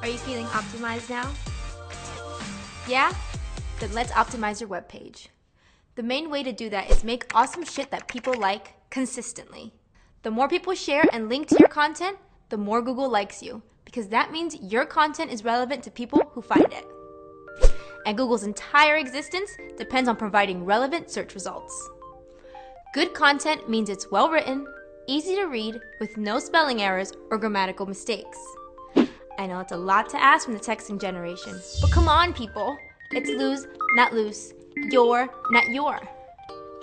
Are you feeling optimized now? Yeah? Then let's optimize your webpage. The main way to do that is make awesome shit that people like consistently. The more people share and link to your content, the more Google likes you, because that means your content is relevant to people who find it. And Google's entire existence depends on providing relevant search results. Good content means it's well written, easy to read, with no spelling errors or grammatical mistakes. I know it's a lot to ask from the texting generation, but come on, people. It's lose, not loose. Your, not your.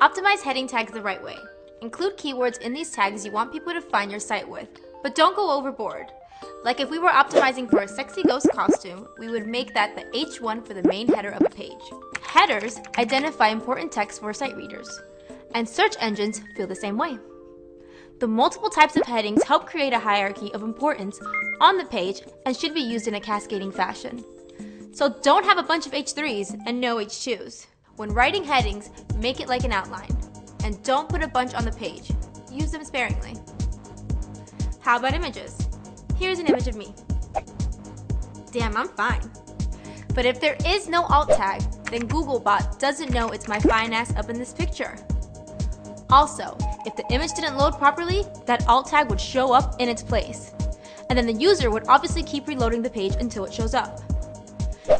Optimize heading tags the right way. Include keywords in these tags you want people to find your site with, but don't go overboard. Like if we were optimizing for a sexy ghost costume, we would make that the H1 for the main header of a page. Headers identify important text for site readers, and search engines feel the same way. The multiple types of headings help create a hierarchy of importance on the page and should be used in a cascading fashion. So don't have a bunch of H3s and no H2s. When writing headings, make it like an outline. And don't put a bunch on the page. Use them sparingly. How about images? Here's an image of me. Damn, I'm fine. But if there is no alt tag, then Googlebot doesn't know it's my fine ass up in this picture. Also, if the image didn't load properly, that alt tag would show up in its place. And then the user would obviously keep reloading the page until it shows up.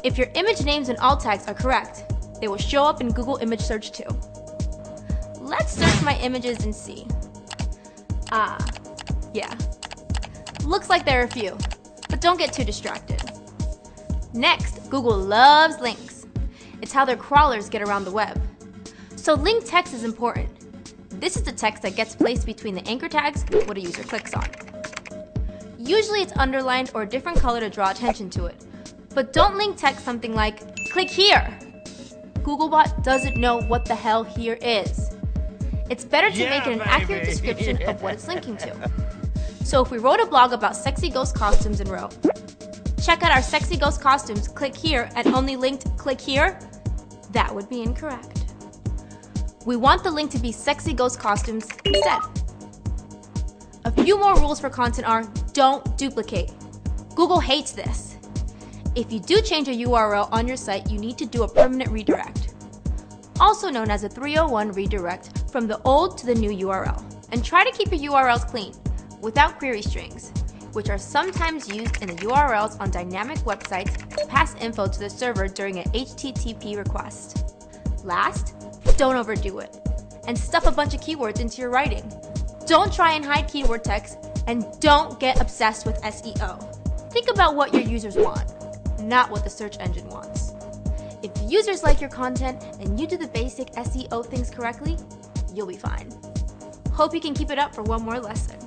If your image names and alt tags are correct, they will show up in Google image search too. Let's search my images and see. Yeah. Looks like there are a few, but don't get too distracted. Next, Google loves links. It's how their crawlers get around the web. So link text is important. This is the text that gets placed between the anchor tags what a user clicks on. Usually it's underlined or a different color to draw attention to it. But don't link text something like, click here. Googlebot doesn't know what the hell here is. It's better to make it an accurate description of what it's linking to. So if we wrote a blog about sexy ghost costumes and wrote, check out our sexy ghost costumes, click here, and only linked click here, that would be incorrect. We want the link to be sexy ghost costumes instead. A few more rules for content are, don't duplicate. Google hates this. If you do change a URL on your site, you need to do a permanent redirect, also known as a 301 redirect from the old to the new URL. And try to keep your URLs clean, without query strings, which are sometimes used in the URLs on dynamic websites to pass info to the server during an HTTP request. Last, don't overdo it, and stuff a bunch of keywords into your writing. Don't try and hide keyword text, and don't get obsessed with SEO. Think about what your users want, not what the search engine wants. If users like your content and you do the basic SEO things correctly, you'll be fine. Hope you can keep it up for one more lesson.